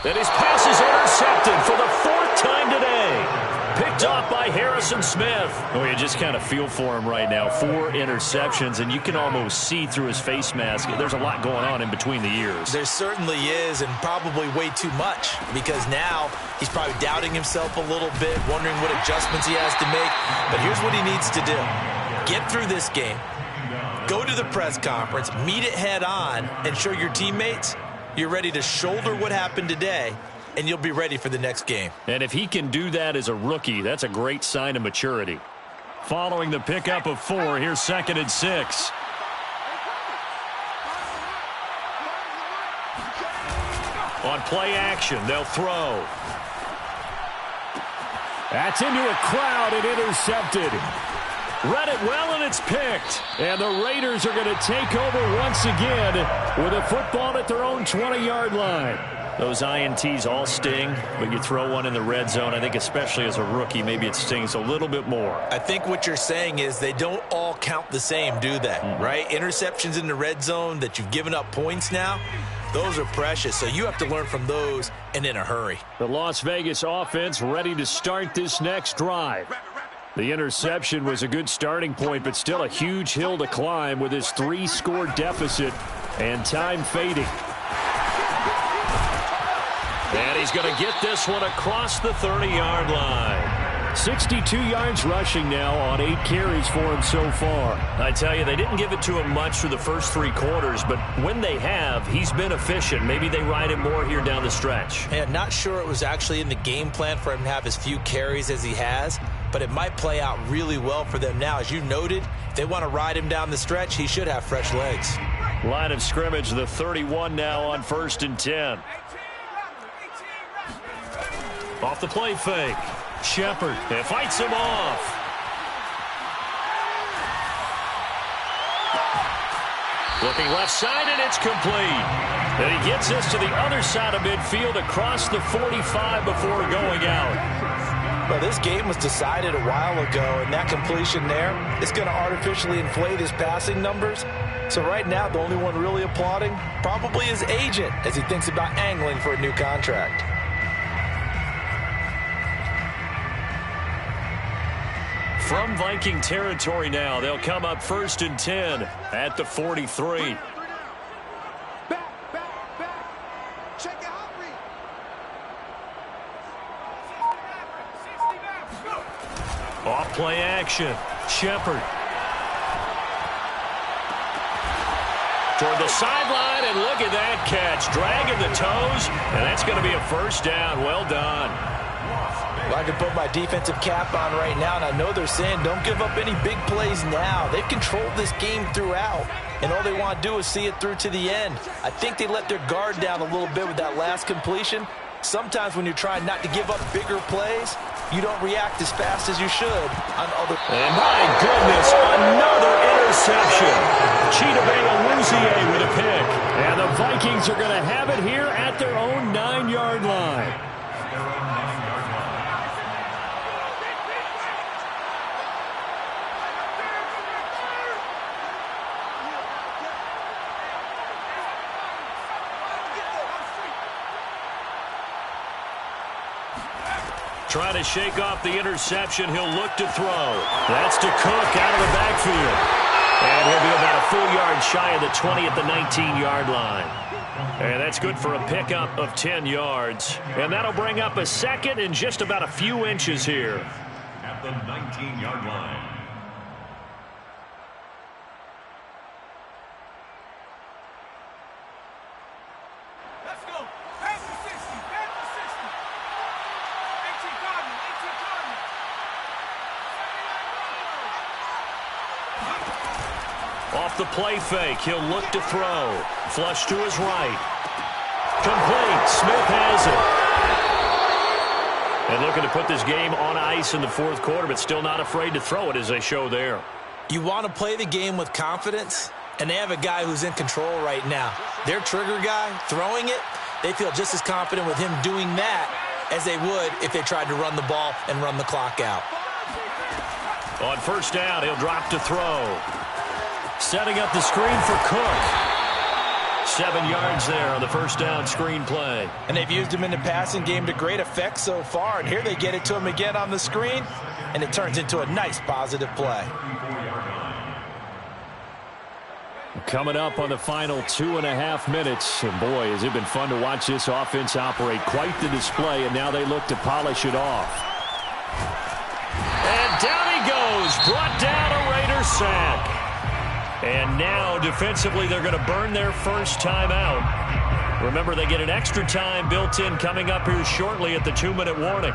And his pass is intercepted for the 4th time today. Picked off by Harrison Smith. Oh, you just kind of feel for him right now. 4 interceptions, and you can almost see through his face mask. There's a lot going on in between the ears. There certainly is, and probably way too much, because now he's probably doubting himself a little bit, wondering what adjustments he has to make. But here's what he needs to do. Get through this game, go to the press conference, meet it head on, and show your teammates you're ready to shoulder what happened today, and you'll be ready for the next game. And if he can do that as a rookie, that's a great sign of maturity. Following the pickup of 4, here's 2nd and 6. On play action, they'll throw. That's into a crowd and intercepted. Read it well, and it's picked. And the Raiders are going to take over once again with a football at their own 20-yard line. Those INTs all sting, but you throw one in the red zone, I think especially as a rookie, maybe it stings a little bit more. I think what you're saying is they don't all count the same, do they? Right? Interceptions in the red zone that you've given up points now, those are precious. So you have to learn from those and in a hurry. The Las Vegas offense ready to start this next drive. The interception was a good starting point, but still a huge hill to climb with his 3-score deficit and time fading. And he's going to get this one across the 30-yard line. 62 yards rushing now on 8 carries for him so far. I tell you, they didn't give it to him much through the first 3 quarters, but when they have, he's been efficient. Maybe they ride him more here down the stretch. Hey, I'm not sure it was actually in the game plan for him to have as few carries as he has, but it might play out really well for them now. As you noted, if they want to ride him down the stretch, he should have fresh legs. Line of scrimmage, the 31 now on 1st and 10. Off the play fake. Shepard fights him off. Looking left side, and it's complete. And he gets this to the other side of midfield across the 45 before going out. Well, this game was decided a while ago, and that completion there is going to artificially inflate his passing numbers. So right now, the only one really applauding probably his agent as he thinks about angling for a new contract. From Viking territory now, they'll come up 1st and 10 at the 43. Back. Check it out, read. Off play action. Shepard. Toward the sideline, and look at that catch. Dragging the toes, and that's going to be a 1st down. Well done. Well, I can put my defensive cap on right now, and I know they're saying don't give up any big plays now. They've controlled this game throughout, and all they want to do is see it through to the end. I think they let their guard down a little bit with that last completion, Sometimes when you're trying not to give up bigger plays, you don't react as fast as you should on other. And my goodness, another interception. Chidobe Awuzie with a pick. And the Vikings are going to have it here at their own 9-yard line. Trying to shake off the interception. He'll look to throw. That's to Cook out of the backfield. And he'll be about a full yard shy of the 20 at the 19-yard line. And that's good for a pickup of 10 yards. And that'll bring up a second and just about a few inches here. At the 19-yard line. Let's go. Back to 60. Back to 60. 18 Cardinals. 18 Cardinals. Off the play fake, he'll look to throw. Flush to his right. Complete. Smith has it. And looking to put this game on ice in the fourth quarter, but still not afraid to throw it as they show there. You want to play the game with confidence, and they have a guy who's in control right now. Their trigger guy, throwing it, they feel just as confident with him doing that as they would if they tried to run the ball and run the clock out. On first down, he'll drop to throw. Setting up the screen for Cook. 7 yards there on the first down screen play. And they've used him in the passing game to great effect so far, and here they get it to him again on the screen, and it turns into a nice positive play. Coming up on the final 2.5 minutes. And boy, has it been fun to watch this offense operate. Quite the display, and now they look to polish it off. And down he goes. Brought down a Raider sack. And now defensively they're going to burn their first timeout. Remember, they get an extra time built in coming up here shortly at the 2-minute warning.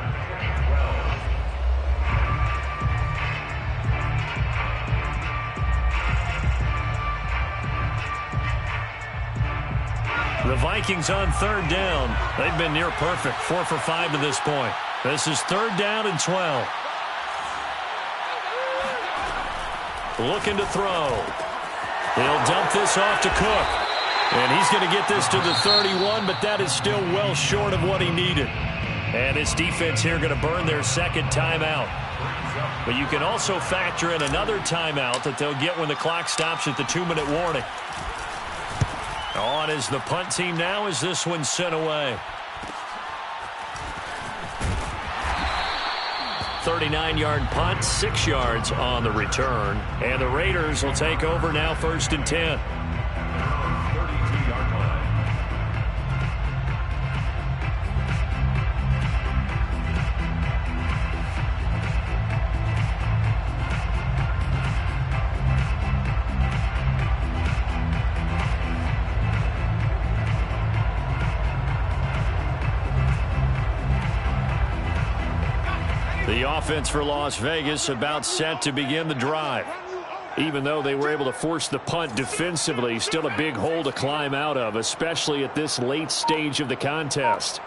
The Vikings on third down. They've been near perfect, 4 for 5 to this point. This is 3rd down and 12. Looking to throw. He'll dump this off to Cook. And he's going to get this to the 31, but that is still well short of what he needed. And his defense here going to burn their second timeout. But you can also factor in another timeout that they'll get when the clock stops at the 2-minute warning. On is the punt team now as this one's sent away. 39-yard punt, 6 yards on the return. And the Raiders will take over now 1st and 10. 32-yard line. The offense for Las Vegas about set to begin the drive. Even though they were able to force the punt defensively, still a big hole to climb out of, especially at this late stage of the contest.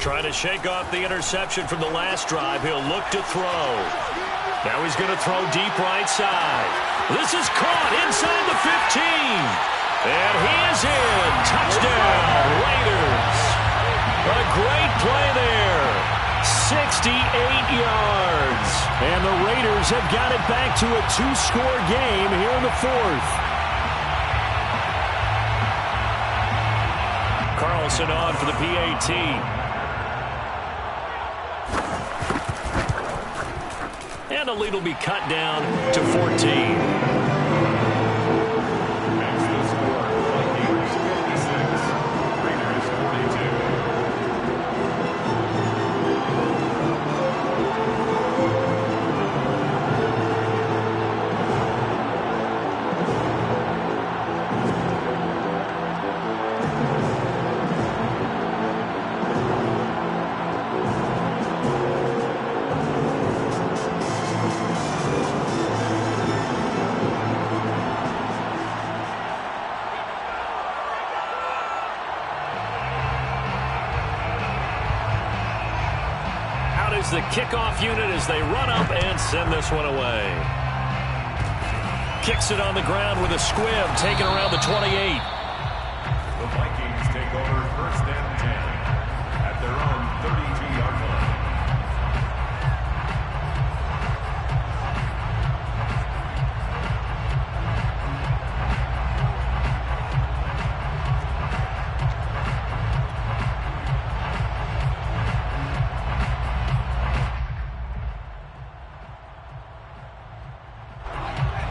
Trying to shake off the interception from the last drive. He'll look to throw. Now he's going to throw deep right side. This is caught inside the 15. And he is in. Touchdown, Raiders. A great play there. 68 yards. And the Raiders have got it back to a 2-score game here in the 4th. Carlson on for the PAT. And the lead will be cut down to 14. kickoff unit as they run up and send this one away. Kicks it on the ground with a squib, taken around the 28. The Vikings take over first and 10 at their own 32-yard line.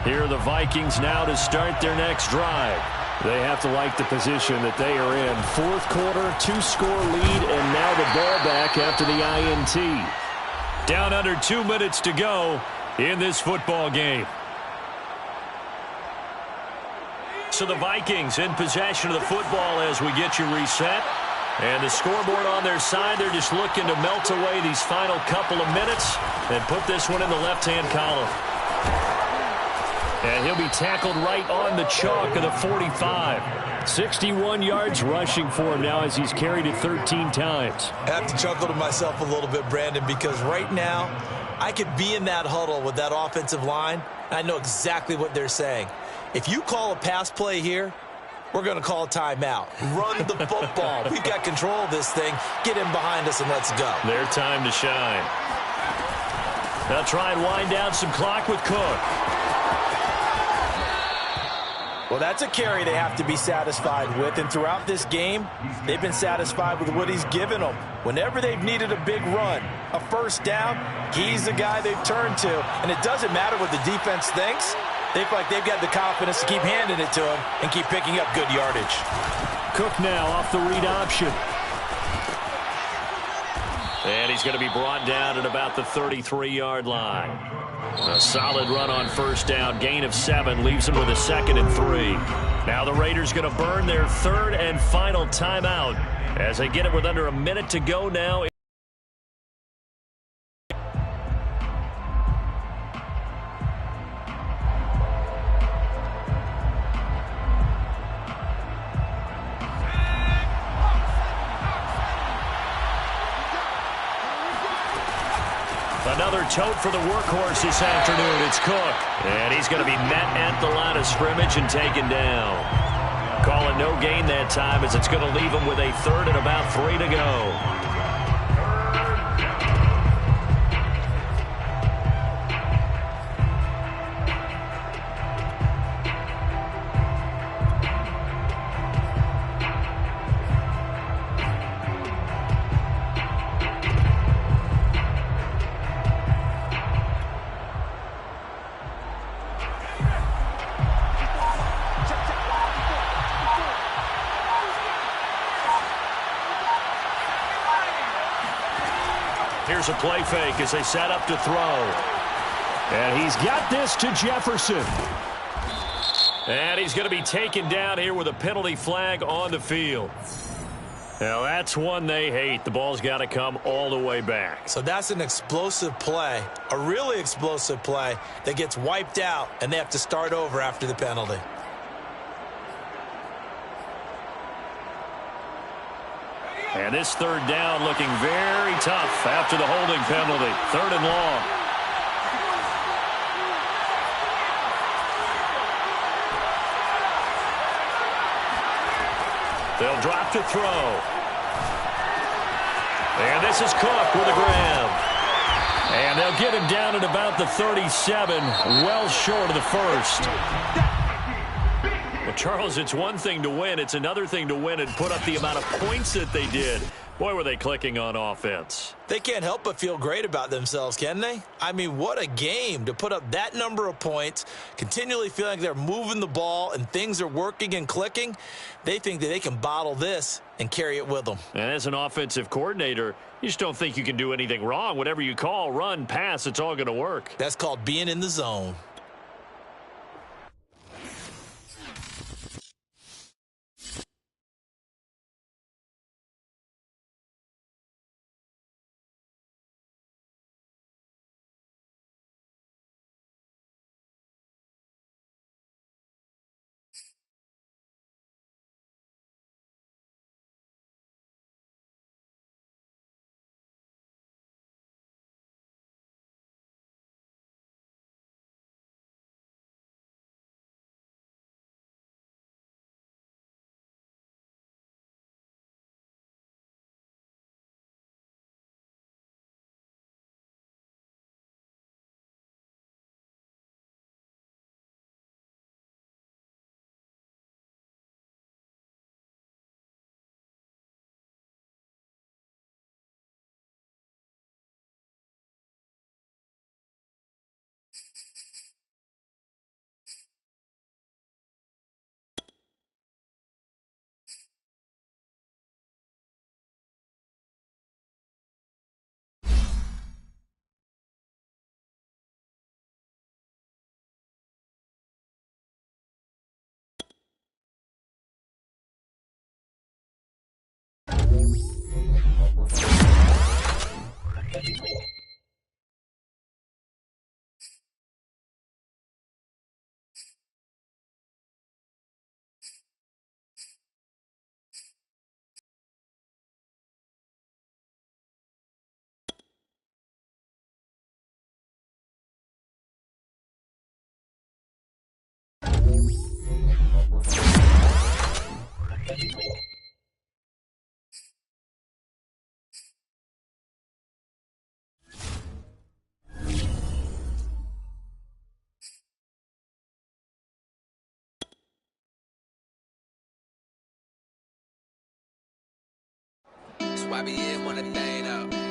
Here are the Vikings now to start their next drive. They have to like the position that they are in. Fourth quarter, 2-score lead, and now the ball back after the INT. Down under 2 minutes to go in this football game. So the Vikings in possession of the football as we get you reset. And the scoreboard on their side, they're just looking to melt away these final couple of minutes and put this one in the left-hand column. And he'll be tackled right on the chalk of the 45. 61 yards rushing for him now as he's carried it 13 times. I have to chuckle to myself a little bit, Brandon, because right now I could be in that huddle with that offensive line, and I know exactly what they're saying. If you call a pass play here, we're going to call a timeout. Run the football. We've got control of this thing. Get in behind us and let's go. Their time to shine. They'll try and wind down some clock with Cook. Well, that's a carry they have to be satisfied with, and throughout this game, they've been satisfied with what he's given them. Whenever they've needed a big run, a first down, he's the guy they've turned to, and it doesn't matter what the defense thinks. They feel like they've got the confidence to keep handing it to him and keep picking up good yardage. Cook now off the read option. And he's going to be brought down at about the 33-yard line. A solid run on first down. Gain of 7 leaves him with a 2nd and 3. Now the Raiders going to burn their 3rd and final timeout as they get it with under a minute to go now. Another tote for the workhorse this afternoon. It's Cook. And he's going to be met at the line of scrimmage and taken down. Call it no gain that time as it's going to leave him with a 3rd and about 3 to go. Here's a play fake as they set up to throw. And he's got this to Jefferson. And he's going to be taken down here with a penalty flag on the field. Now that's one they hate. The ball's got to come all the way back. So that's an explosive play, a really explosive play that gets wiped out, and they have to start over after the penalty. And this 3rd down looking very tough after the holding penalty. 3rd and long. They'll drop to throw. And this is Cook with a grab. And they'll get him down at about the 37, well short of the 1st. Well, Charles, it's one thing to win. It's another thing to win and put up the amount of points that they did. Boy, were they clicking on offense. They can't help but feel great about themselves, can they? I mean, what a game to put up that number of points, continually feeling like they're moving the ball and things are working and clicking. They think that they can bottle this and carry it with them. And as an offensive coordinator, you just don't think you can do anything wrong. Whatever you call, run, pass, it's all going to work. That's called being in the zone. YBN want a thing up.